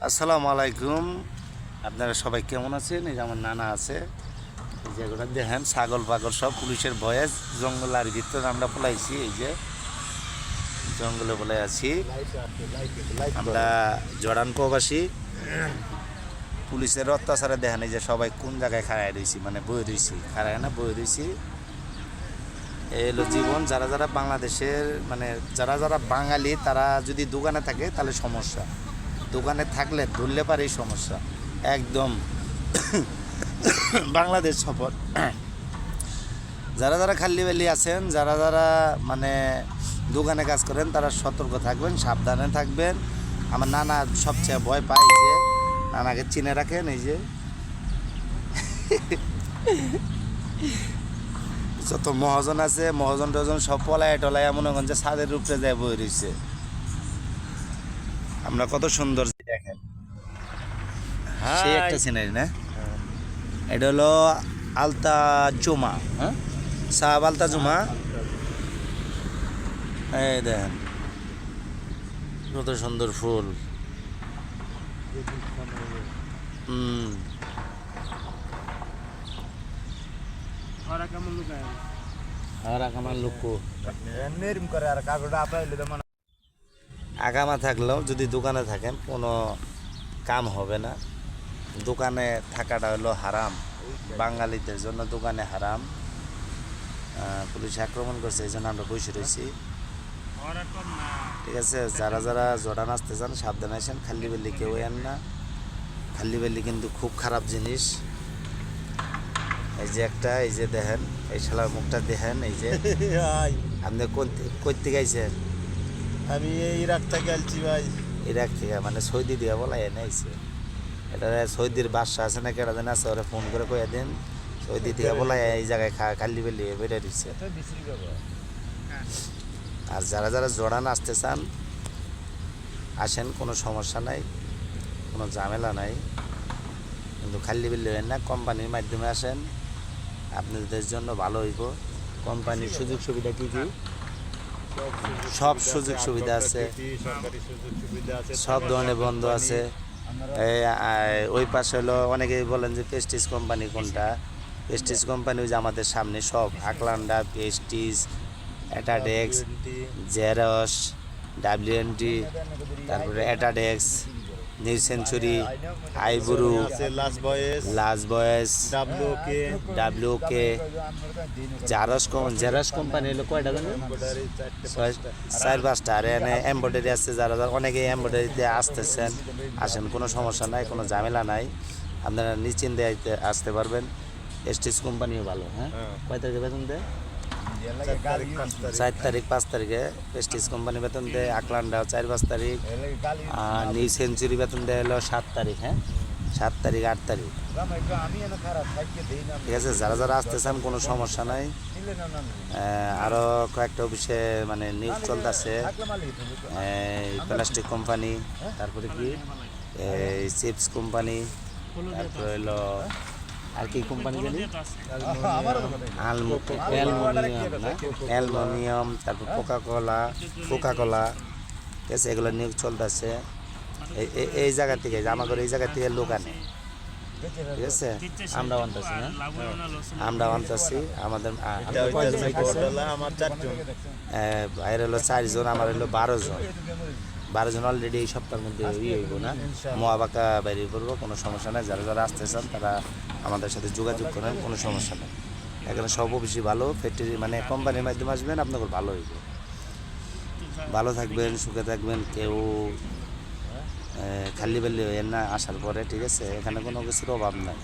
আসসালামু আলাইকুম। আপনারা সবাই কেমন আছেন? এই যে আমার নানা আছে, এই যেগুলো দেখেন ছাগল পাগল সব পুলিশের ভয়ে জঙ্গলের ভিতরে আমরা পলাইছি। এই যে জঙ্গলে পলাই আছি আমরা, জর্ডান প্রবাসী। পুলিশের অত্যাচারে দেখেন এই যে সবাই কোন জায়গায় খাড়ায় রয়েছি, মানে বয়ে রয়েছি, খাড়ায় না বয়ে রয়েছি। এই হলো জীবন। যারা যারা বাংলাদেশের, মানে যারা যারা বাঙালি, তারা যদি দোকানে থাকে তাহলে সমস্যা, দোকানে থাকলে ধরলে পারেই সমস্যা একদম। বাংলাদেশ সফর। যারা যারা খাল্লি বেলি আছেন, যারা যারা মানে দোকানে কাজ করেন, তারা সতর্ক থাকবেন, সাবধানে থাকবেন। আমার নানা সবচেয়ে ভয় পায়, যে নানাকে চিনে রাখেন। এই যে যত মহাজন আছে, মহাজন টজন সব পলায় টলায় মনে করেন যে ছাদের উপরে যায় বই রয়েছে। আমরা কত সুন্দর দেখেন, সেই একটা সিনারি না? এটা হলো আলতা জুমা, হ্যাঁ, সাহাব আলতা জুমা। এই দেখেন কত সুন্দর ফুল। আগামা থাকলেও যদি দোকানে থাকেন কোনো কাম হবে না। দোকানে থাকাটা হলো হারাম, বাঙালিদের জন্য দোকানে হারাম। পুলিশ আক্রমণ করছে, এই জন্য আমরা বসে রয়েছি। ঠিক আছে, যারা যারা জর্ডান আসতে চান সাবধানে আসেন, খাল্লি বেল্লি কেউ এন না। খাল্লি বেল্লি কিন্তু খুব খারাপ জিনিস। এই যে একটা, এই যে দেখেন এই শালার মুখটা দেখেন। এই যে আপনি কইতে গাইছেন? আমি ইরাক থেকে আসছি ভাই। ইরাক থেকে, মানে সৌদি দিয়া বলা এনে আইছে। এটা সৌদির বাদশা আছে না কেটা জানে আছে, ওরা ফোন করে কয়ে দেন সৌদি থেকে বলা এই জায়গায় খাল্লি বেলি বেড়ে দিচ্ছে। আর যারা যারা জর্ডান আসতে চান আসেন, কোনো সমস্যা নাই, কোনো ঝামেলা নাই। কিন্তু খাল্লি বেলি হয় না, কোম্পানির মাধ্যমে আসেন, আপনাদের জন্য ভালো হইব। কোম্পানির সুযোগ সুবিধা কী কী? সব সুযোগ সুবিধা আছে, সব ধরনের বন্ধ আছে। ওই পাশে হলো অনেকেই বলেন যে পেস্টিজ কোম্পানি কোনটা? পেস্টিজ কোম্পানি ওই যে আমাদের সামনে সব, আকলান্ডা, পেস্টিজ, অ্যাটাডেক্স, জেরস, WNT, তারপরে অ্যাটাডেক্স, নিউ সেঞ্চুরি, আইবুরু, লাস্ট বয়েস, WK, জেরস কোম্পানি হলো কয়টা জানেন? 4-5টা। আর এখানে এমব্রয়ডারি আছে, যারা যারা অনেকে এমব্রয়ডারিতে আসতেছেন আসেন, কোনো সমস্যা নাই, কোনো ঝামেলা নাই, আপনারা নিশ্চিন্তে আসতে পারবেন। এস্টিজ কোম্পানিও ভালো। হ্যাঁ, কয় তারিখে বেতন দেয়? 4 তারিখ 5 তারিখে পেস্টিজ কোম্পানি বেতন দেয়। আকলান্ডা 4-5 তারিখ। আর নিউ সেঞ্চুরি বেতন দেয় হলো 7 তারিখ। হ্যাঁ, 7 তারিখ 8 তারিখ। ঠিক আছে, যারা যারা আসতে চান কোনো সমস্যা নাই। আরও কয়েকটা অফিসে মানে নিউজ চলতেছে, প্লাস্টিক কোম্পানি, তারপরে কি চিপস কোম্পানি, তারপরে হলো আর কি কোম্পানি জানি, অ্যালুমিনিয়াম, তারপর কোকা কোলা। ঠিক আছে, এগুলো নিউজ চলতেছে। এই জায়গা থেকে, আমাদের এই জায়গা থেকে লোক আনে। ঠিক আছে, আমরা আনতেছি না, আমরা আনতেছি। আমাদের বাইরে হলো 4 জন, আমার হলো 12 জন। 12 জন অলরেডি এই সপ্তাহের মধ্যে হইব না, মোয়াবাকা বাইরে করবো, কোনো সমস্যা নেই। যারা যারা আসতে চান তারা আমাদের সাথে যোগাযোগ করেন, কোনো সমস্যা নেই। এখানে সব বেশি ভালো, ফ্যাক্টরি মানে কোম্পানির মাধ্যমে আসবেন, আপনাদের ভালো হইব। ভালো থাকবেন, সুখে থাকবেন, কেউ খাল্লি বেল্লি হয়ে না আসার পরে। ঠিক আছে, এখানে কোনো কিছুর অভাব নাই।